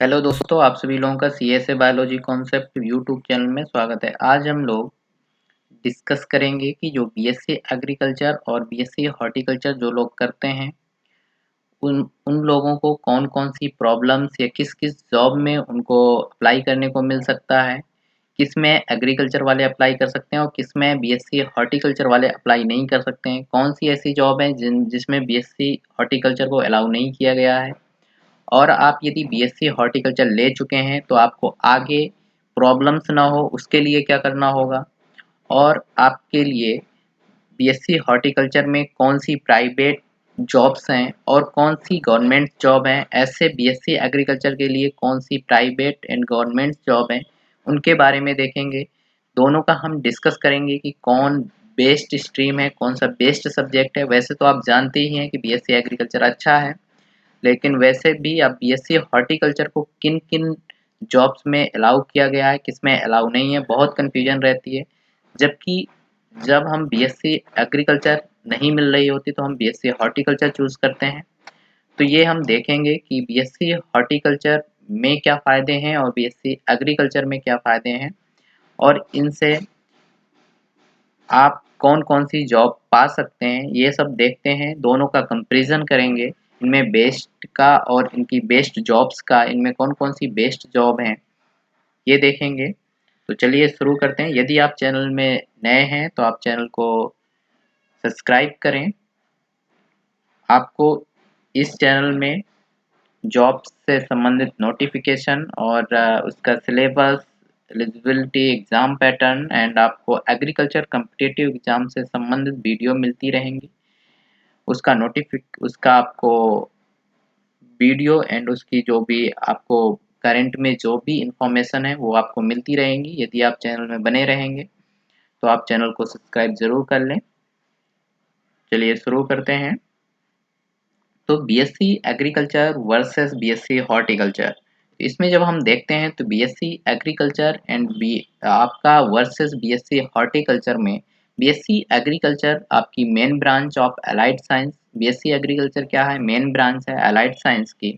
Hello दोस्तों, आप सभी लोगों का CSA biology concept YouTube channel में स्वागत है। आज हम लोग डिस्कस करेंगे कि जो बीएससी एग्रीकल्चर और बीएससी हॉर्टिकल्चर जो लोग करते हैं उन उन लोगों को कौन कौन सी प्रॉब्लम्स या किस किस जॉब में उनको अप्लाई करने को मिल सकता है, किस में एग्रीकल्चर वाले अप्लाई कर सकते हैं और किस में बीएससी हॉर्टिकल्चर वाले अप्लाई नहीं कर सकते हैं। कौन सी ऐसी जॉब है जिसमें बीएससी हॉर्टिकल्चर को अलाउ नहीं किया गया है, और आप यदि बीएससी हॉर्टिकल्चर ले चुके हैं तो आपको आगे प्रॉब्लम्स ना हो उसके लिए क्या करना होगा, और आपके लिए बीएससी हॉर्टिकल्चर में कौन सी प्राइवेट जॉब्स हैं और कौन सी गवर्नमेंट जॉब हैं, ऐसे बीएससी एग्रीकल्चर के लिए कौन सी प्राइवेट एंड गवर्नमेंट जॉब हैं उनके बारे में देखेंगे। दोनों का हम डिस्कस करेंगे कि कौन बेस्ट स्ट्रीम है, कौन सा बेस्ट सब्जेक्ट है। वैसे तो आप जानते ही हैं कि बीएससी एग्रीकल्चर अच्छा है, लेकिन वैसे भी अब बीएससी हॉर्टिकल्चर को किन किन जॉब्स में अलाउ किया गया है, किस में अलाउ नहीं है, बहुत कन्फ्यूजन रहती है। जबकि जब हम बीएससी एग्रीकल्चर नहीं मिल रही होती तो हम बीएससी हॉर्टिकल्चर चूज़ करते हैं। तो ये हम देखेंगे कि बीएससी हॉर्टिकल्चर में क्या फ़ायदे हैं और बीएससी एग्रीकल्चर में क्या फ़ायदे हैं, और इनसे आप कौन-कौन सी जॉब पा सकते हैं, ये सब देखते हैं। दोनों का कंपैरिज़न करेंगे, इनमें बेस्ट का और इनकी बेस्ट जॉब्स का, इनमें कौन-कौन सी बेस्ट जॉब हैं, ये देखेंगे। तो चलिए शुरू करते हैं। यदि आप चैनल में नए हैं तो आप चैनल को सब्सक्राइब करें। आपको इस चैनल में जॉब्स से संबंधित नोटिफिकेशन और उसका syllabus, eligibility, exam pattern and आपको एग्रीकल्चर कॉम्पिटिटिव एग्ज़ाम से संबंधित वीडियो मिलती रहेंगी। उसका आपको वीडियो एंड उसकी जो भी आपको करंट में जो भी इंफॉर्मेशन है वो आपको मिलती रहेंगी यदि आप चैनल में बने रहेंगे। तो आप चैनल को सब्सक्राइब ज़रूर कर लें। चलिए शुरू करते हैं। तो BSc agriculture versus BSc horticulture, इसमें जब हम देखते हैं तो बीएससी एग्रीकल्चर एंड बी आपका वर्सेस बीएससी हॉर्टिकल्चर में बीएससी एग्रीकल्चर आपकी main branch of allied science, BSc agriculture क्या है, मेन ब्रांच है अलाइड साइंस की,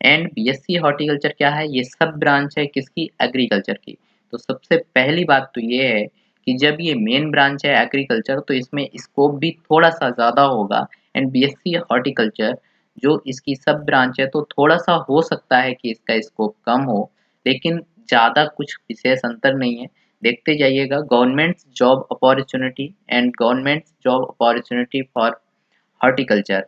एंड बीएससी हॉर्टिकल्चर क्या है, ये सब ब्रांच है किसकी, एग्रीकल्चर की। तो सबसे पहली बात तो ये है कि जब ये मेन ब्रांच है एग्रीकल्चर तो इसमें स्कोप भी थोड़ा सा ज़्यादा होगा, एंड बीएससी हॉर्टिकल्चर जो इसकी सब ब्रांच है तो थोड़ा-सा हो सकता है कि इसका स्कोप कम हो, लेकिन ज़्यादा कुछ विशेष अंतर नहीं है। देखते जाइएगा government job opportunity and government job opportunity for horticulture.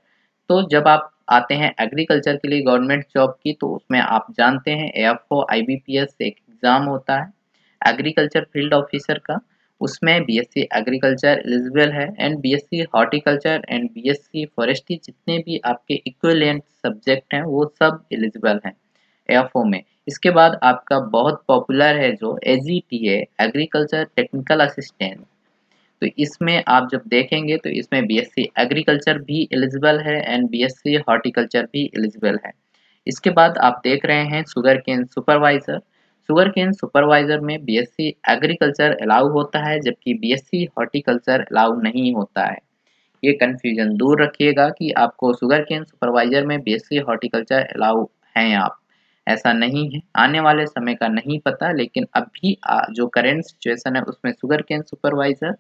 तो जब आप आते हैं एग्रीकल्चर के लिए गवर्नमेंट जॉब की, तो उसमें आप जानते हैं एएफओ आईबीपीएस एक एग्ज़ाम होता है एग्रीकल्चर फील्ड ऑफिसर का। उसमें बीएससी एग्रीकल्चर एलिजिबल है, and BSc horticulture and BSc forestry जितने भी आपके इक्विवेलेंट सब्जेक्ट हैं वो सब एलिजिबल हैं एएफओ में। इसके बाद आपका बहुत पॉपुलर है जो एजीटीए एग्रीकल्चर टेक्निकल असिस्टेंट। तो इसमें आप जब देखेंगे तो इसमें बीएससी एग्रीकल्चर भी एलिजिबल है एंड बीएससी हॉर्टिकल्चर भी एलिजिबल है। इसके बाद आप देख रहे हैं sugar cane supervisor. Sugar cane supervisor में बीएससी एग्रीकल्चर अलाउ होता है जबकि बीएससी हॉर्टिकल्चर अलाउ नहीं होता है। ये कन्फ्यूजन दूर रखिएगा कि आपको शुगर केन सुपरवाइजर में बीएससी हॉर्टिकल्चर अलाउ हैं आप, ऐसा नहीं है। आने वाले समय का नहीं पता, लेकिन अभी जो करेंट सिचुएशन है उसमें शुगर केन सुपरवाइजर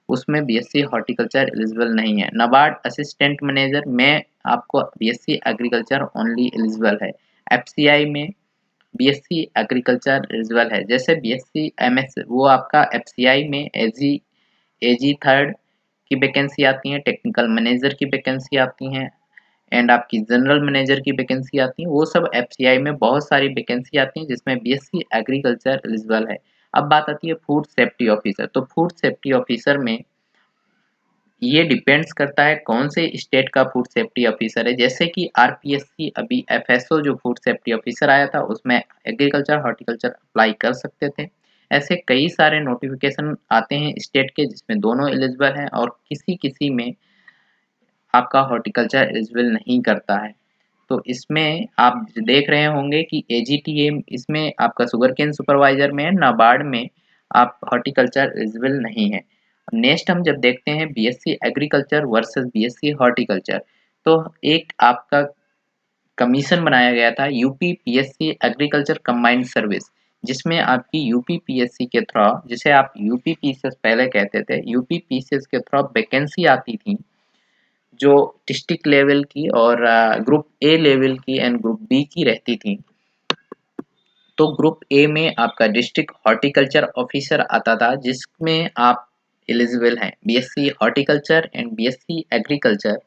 उसमें बीएससी हॉर्टिकल्चर एलिजिबल नहीं है। नाबार्ड असिस्टेंट मैनेजर में आपको बीएससी एग्रीकल्चर ओनली एलिजिबल है। एफसीआई में बीएससी एग्रीकल्चर एलिजिबल है। जैसे बीएससी एमएस वो आपका एफसीआई में एजी एजी थर्ड की वैकेंसी आती है, टेक्निकल मैनेजर की वैकेंसी आती हैं, एंड आपकी जनरल मैनेजर की वैकेंसी आती है। वो सब एफसीआई में बहुत सारी वैकेंसी आती हैं जिसमें बीएससी एग्रीकल्चर एलिजिबल है। अब बात आती है फूड सेफ्टी ऑफिसर। तो फूड सेफ्टी ऑफिसर में ये डिपेंड्स करता है कौन से स्टेट का फूड सेफ्टी ऑफिसर है। जैसे कि आरपीएससी अभी एफएसओ जो फूड सेफ्टी ऑफिसर आया था उसमें एग्रीकल्चर हॉर्टिकल्चर अप्लाई कर सकते थे। ऐसे कई सारे नोटिफिकेशन आते हैं स्टेट के जिसमें दोनों एलिजिबल हैं और किसी किसी में आपका हॉर्टिकल्चर एलिजिबल नहीं करता है। तो इसमें आप देख रहे होंगे कि एजीटीए इसमें आपका शुगरकेन सुपरवाइजर में है, नाबार्ड में आप हॉर्टिकल्चर एलिजिबल नहीं है। नेक्स्ट हम जब देखते हैं BSc agriculture versus BSc horticulture, तो एक आपका कमीशन बनाया गया था UP PSC agriculture combined service, जिसमें आपकी यूपी पीएससी के थ्रू, जिसे आप यूपी पीसीएस पहले कहते थे, यूपी पीसीएस के थ्रू वैकेंसी आती थी जो डिस्ट्रिक्ट लेवल की और ग्रुप ए लेवल की एंड ग्रुप बी की रहती थी। तो ग्रुप ए में आपका डिस्ट्रिक्ट हॉर्टिकल्चर ऑफिसर आता था, जिसमें आप एलिजिबल हैं BSc horticulture and BSc agriculture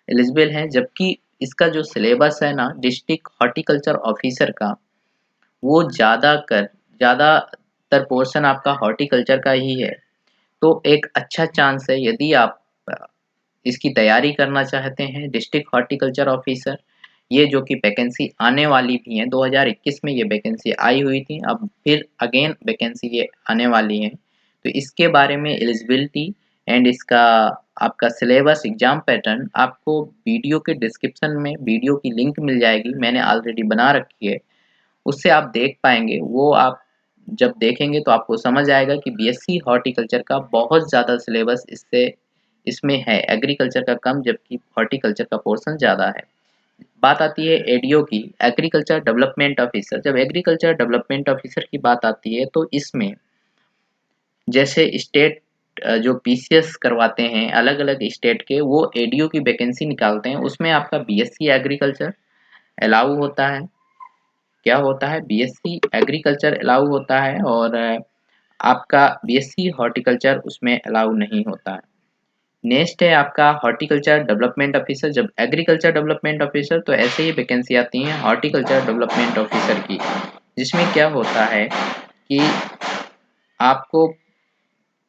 eligible हैं, जबकि इसका जो सिलेबस है ना डिस्ट्रिक्ट हॉर्टिकल्चर ऑफिसर का, वो ज़्यादातर पोर्शन आपका हॉर्टिकल्चर का ही है। तो एक अच्छा चांस है यदि आप इसकी तैयारी करना चाहते हैं डिस्ट्रिक्ट हॉर्टिकल्चर ऑफिसर, ये जो कि वैकेंसी आने वाली भी है, 2021 में ये वैकेंसी आई हुई थी, अब फिर अगेन वैकेंसी ये आने वाली है। तो इसके बारे में एलिजिबिलिटी एंड इसका आपका सिलेबस एग्जाम पैटर्न आपको वीडियो के डिस्क्रिप्शन में वीडियो की लिंक मिल जाएगी, मैंने ऑलरेडी बना रखी है, उससे आप देख पाएंगे। वो आप जब देखेंगे तो आपको समझ आएगा कि बीएससी हॉर्टिकल्चर का बहुत ज़्यादा सिलेबस इसमें है, एग्रीकल्चर का कम, जबकि हॉर्टिकल्चर का पोर्शन ज़्यादा है। बात आती है एडीओ की, एग्रीकल्चर डेवलपमेंट ऑफिसर। जब एग्रीकल्चर डेवलपमेंट ऑफिसर की बात आती है तो इसमें जैसे स्टेट जो पीसीएस करवाते हैं अलग अलग स्टेट के, वो एडीओ की वैकेंसी निकालते हैं, उसमें आपका बीएससी एग्रीकल्चर अलाउ होता है। क्या होता है? बीएससी एग्रीकल्चर अलाउ होता है और आपका बीएससी हॉर्टिकल्चर उसमें अलाउ नहीं होता है। नेक्स्ट है आपका हॉर्टिकल्चर डेवलपमेंट ऑफिसर। जब एग्रीकल्चर डेवलपमेंट ऑफिसर, तो ऐसे ही वैकेंसी आती हैं हॉर्टिकल्चर डेवलपमेंट ऑफिसर की, जिसमें क्या होता है कि आपको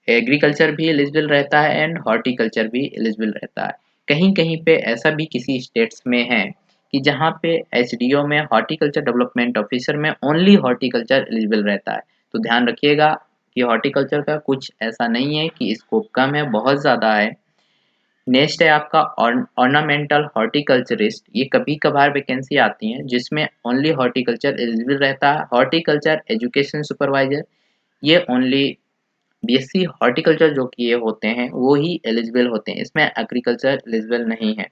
एग्रीकल्चर भी एलिजिबल रहता है एंड हॉर्टिकल्चर भी एलिजिबल रहता है। कहीं कहीं पे ऐसा भी किसी स्टेट्स में है कि जहाँ पे एचडीओ में हॉर्टिकल्चर डेवलपमेंट ऑफिसर में ओनली हॉर्टिकल्चर एलिजिबल रहता है। तो ध्यान रखिएगा कि हॉर्टिकल्चर का कुछ ऐसा नहीं है कि स्कोप कम है, बहुत ज़्यादा है। नेक्स्ट है आपका ऑर्नामेंटल हॉर्टिकल्चरिस्ट। ये कभी कभार वैकेंसी आती हैं जिसमें ओनली हॉर्टिकल्चर एलिजिबल रहता है। हॉर्टिकल्चर एजुकेशन सुपरवाइजर, ये ओनली बीएससी हॉर्टिकल्चर जो किए होते हैं वो ही एलिजिबल होते हैं, इसमें एग्रीकल्चर एलिजिबल नहीं है।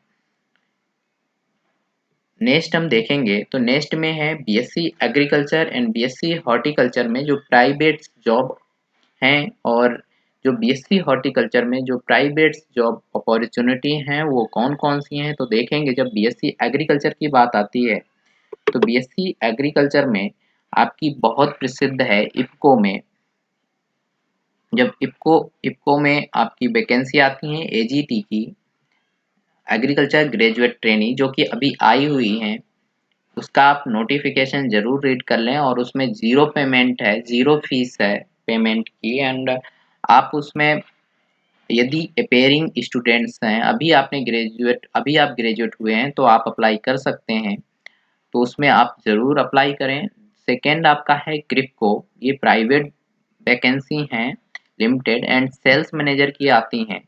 नेक्स्ट हम देखेंगे तो नेक्स्ट में है BSc agriculture and BSc horticulture में जो प्राइवेट जॉब हैं, और जो बीएससी हॉर्टिकल्चर में जो प्राइवेट जॉब अपॉर्चुनिटी हैं वो कौन कौन सी हैं, तो देखेंगे। जब बीएससी एग्रीकल्चर की बात आती है तो बीएससी एग्रीकल्चर में आपकी बहुत प्रसिद्ध है इफ्को में। जब इफ्को में आपकी वैकेंसी आती है एजीटी की, एग्रीकल्चर ग्रेजुएट ट्रेनी, जो कि अभी आई हुई हैं, उसका आप नोटिफिकेशन जरूर रीड कर लें। और उसमें जीरो पेमेंट है, जीरो फीस है पेमेंट की, एंड आप उसमें यदि अपेयरिंग स्टूडेंट्स हैं, अभी आप ग्रेजुएट हुए हैं तो आप अप्लाई कर सकते हैं, तो उसमें आप ज़रूर अप्लाई करें। सेकेंड आपका है क्रिप्को, ये प्राइवेट वैकेंसी हैं लिमिटेड एंड सेल्स मैनेजर की आती हैं।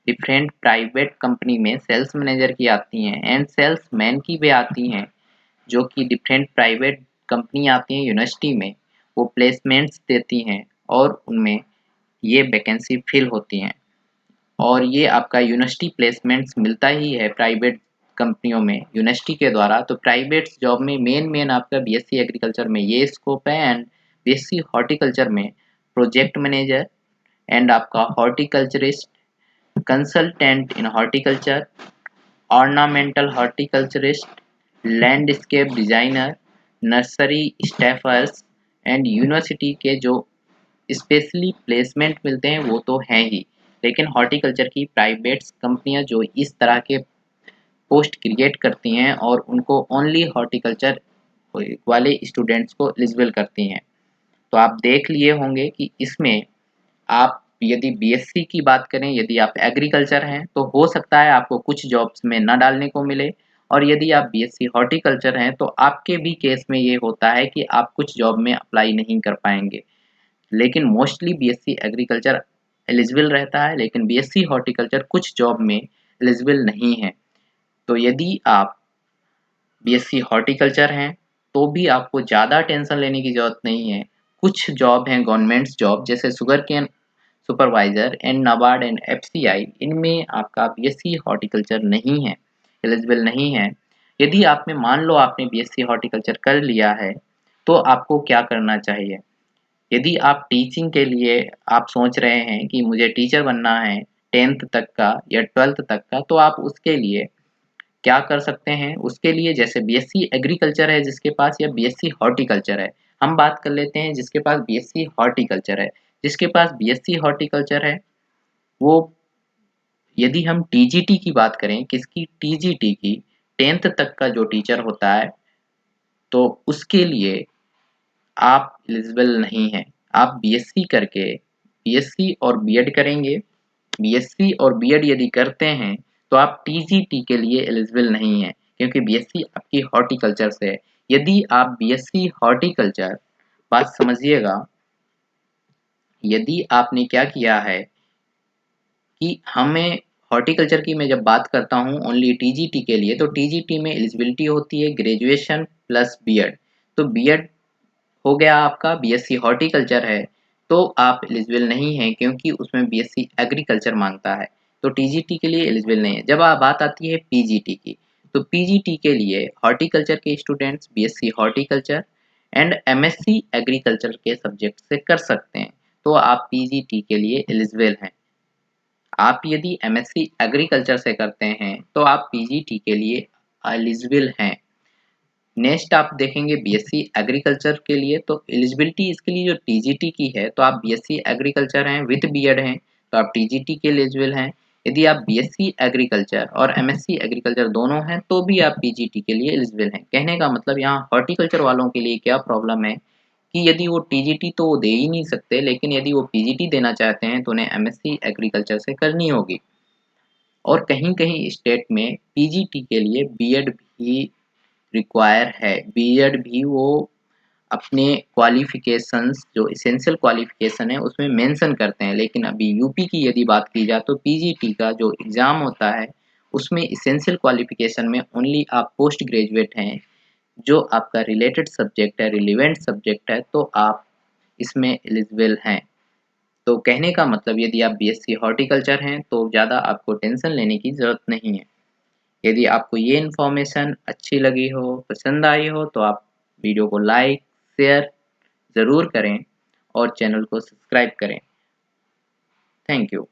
डिफरेंट प्राइवेट कंपनी में सेल्स मैनेजर की आती हैं एंड सेल्स मैन की भी आती हैं, जो कि डिफरेंट प्राइवेट कंपनी आती हैं यूनिवर्सिटी में, वो प्लेसमेंट्स देती हैं और उनमें ये वैकेंसी फिल होती हैं। और ये आपका यूनिवर्सिटी प्लेसमेंट्स मिलता ही है प्राइवेट कंपनियों में यूनिवर्सिटी के द्वारा। तो प्राइवेट जॉब में मेन आपका बीएससी एग्रीकल्चर में ये स्कोप है, एंड बीएससी हॉर्टिकल्चर में प्रोजेक्ट मैनेजर एंड आपका horticulturist, consultant in horticulture, ornamental horticulturist, landscape designer, nursery staffers and university के जो स्पेशली प्लेसमेंट मिलते हैं वो तो हैं ही, लेकिन हॉर्टिकल्चर की प्राइवेट कंपनियां जो इस तरह के पोस्ट क्रिएट करती हैं और उनको ओनली हॉर्टिकल्चर वाले स्टूडेंट्स को एलिजिबल करती हैं। तो आप देख लिए होंगे कि इसमें आप यदि बीएससी की बात करें, यदि आप एग्रीकल्चर हैं तो हो सकता है आपको कुछ जॉब्स में ना डालने को मिले, और यदि आप बीएससी हॉर्टिकल्चर हैं तो आपके भी केस में ये होता है कि आप कुछ जॉब में अप्लाई नहीं कर पाएंगे। लेकिन मोस्टली बीएससी एग्रीकल्चर एलिजिबल रहता है, लेकिन बीएससी हॉर्टिकल्चर कुछ जॉब में एलिजिबल नहीं है। तो यदि आप बीएससी हॉर्टिकल्चर हैं तो भी आपको ज़्यादा टेंशन लेने की ज़रूरत नहीं है। कुछ जॉब हैं गवर्नमेंट्स जॉब, जैसे sugar cane supervisor and NABARD and FCI, इनमें आपका बीएससी हॉर्टिकल्चर नहीं है, एलिजिबल नहीं है। यदि आप में मान लो आपने बीएससी हॉर्टिकल्चर कर लिया है, तो आपको क्या करना चाहिए? यदि आप टीचिंग के लिए आप सोच रहे हैं कि मुझे टीचर बनना है 10th तक का या 12th तक का, तो आप उसके लिए क्या कर सकते हैं? उसके लिए जैसे बीएससी एग्रीकल्चर है जिसके पास, या बीएससी हॉर्टिकल्चर है। हम बात कर लेते हैं जिसके पास बीएससी हॉर्टिकल्चर है। जिसके पास बीएससी हॉर्टिकल्चर है, वो, यदि हम टीजीटी की बात करें, किसकी? टीजीटी की, 10th तक का जो टीचर होता है, तो उसके लिए आप एलिजिबल नहीं हैं। आप बीएससी करके, बीएससी और बीएड करेंगे। बीएससी और बीएड यदि करते हैं, तो आप टीजीटी के लिए एलिजिबल नहीं हैं, क्योंकि बीएससी आपकी हॉर्टिकल्चर से है। यदि आप बीएससी हॉर्टिकल्चर, बात समझिएगा, यदि आपने क्या किया है कि हमें हॉर्टिकल्चर की मैं जब बात करता हूँ ओनली टीजीटी के लिए, तो टीजीटी में एलिजिबिलिटी होती है ग्रेजुएशन प्लस बीएड। तो बीएड हो गया आपका, बीएससी हॉर्टिकल्चर है, तो आप एलिजिबल नहीं हैं, क्योंकि उसमें बीएससी एग्रीकल्चर मांगता है, तो टीजीटी के लिए एलिजिबल नहीं है। जब बात आती है पीजीटी की, तो पीजीटी के लिए हॉर्टिकल्चर के students BSc horticulture and MSc agriculture के सब्जेक्ट से कर सकते हैं, तो आप पीजीटी के लिए एलिजिबल हैं। आप यदि एमएससी एग्रीकल्चर से करते हैं, तो आप पीजीटी के लिए एलिजिबल हैं। नेक्स्ट आप देखेंगे बीएससी एग्रीकल्चर के लिए, तो एलिजिबिलिटी इसके लिए जो टीजीटी की है, तो आप बीएससी एग्रीकल्चर हैं विद बीएड हैं, तो आप टीजीटी के एलिजिबल हैं। यदि आप बीएससी एग्रीकल्चर और एमएससी एग्रीकल्चर दोनों हैं, तो भी आप पीजीटी के लिए एलिजिबल हैं। कहने का मतलब यहाँ हॉर्टिकल्चर वालों के लिए क्या प्रॉब्लम है कि यदि वो टीजीटी तो वो दे ही नहीं सकते, लेकिन यदि वो पीजीटी देना चाहते हैं, तो उन्हें एमएससी एग्रीकल्चर से करनी होगी। और कहीं-कहीं स्टेट में पीजीटी के लिए बीएड भी रिक्वायर है। बीएड भी वो अपने क्वालिफ़िकेशंस, जो एसेंशियल क्वालिफ़िकेशन है, उसमें मेंशन करते हैं। लेकिन अभी यूपी की यदि बात की जाए, तो पीजीटी का जो एग्ज़ाम होता है, उसमें एसेंशियल क्वालिफ़िकेशन में ओनली आप पोस्ट ग्रेजुएट हैं, जो आपका रिलेटेड सब्जेक्ट है, रिलेवेंट सब्जेक्ट है, तो आप इसमें एलिजिबल हैं। तो कहने का मतलब, यदि आप बीएससी हॉर्टिकल्चर हैं, तो ज़्यादा आपको टेंशन लेने की ज़रूरत नहीं है। यदि आपको ये इन्फॉर्मेशन अच्छी लगी हो, पसंद आई हो, तो आप वीडियो को लाइक, शेयर ज़रूर करें और चैनल को सब्सक्राइब करें। Thank you.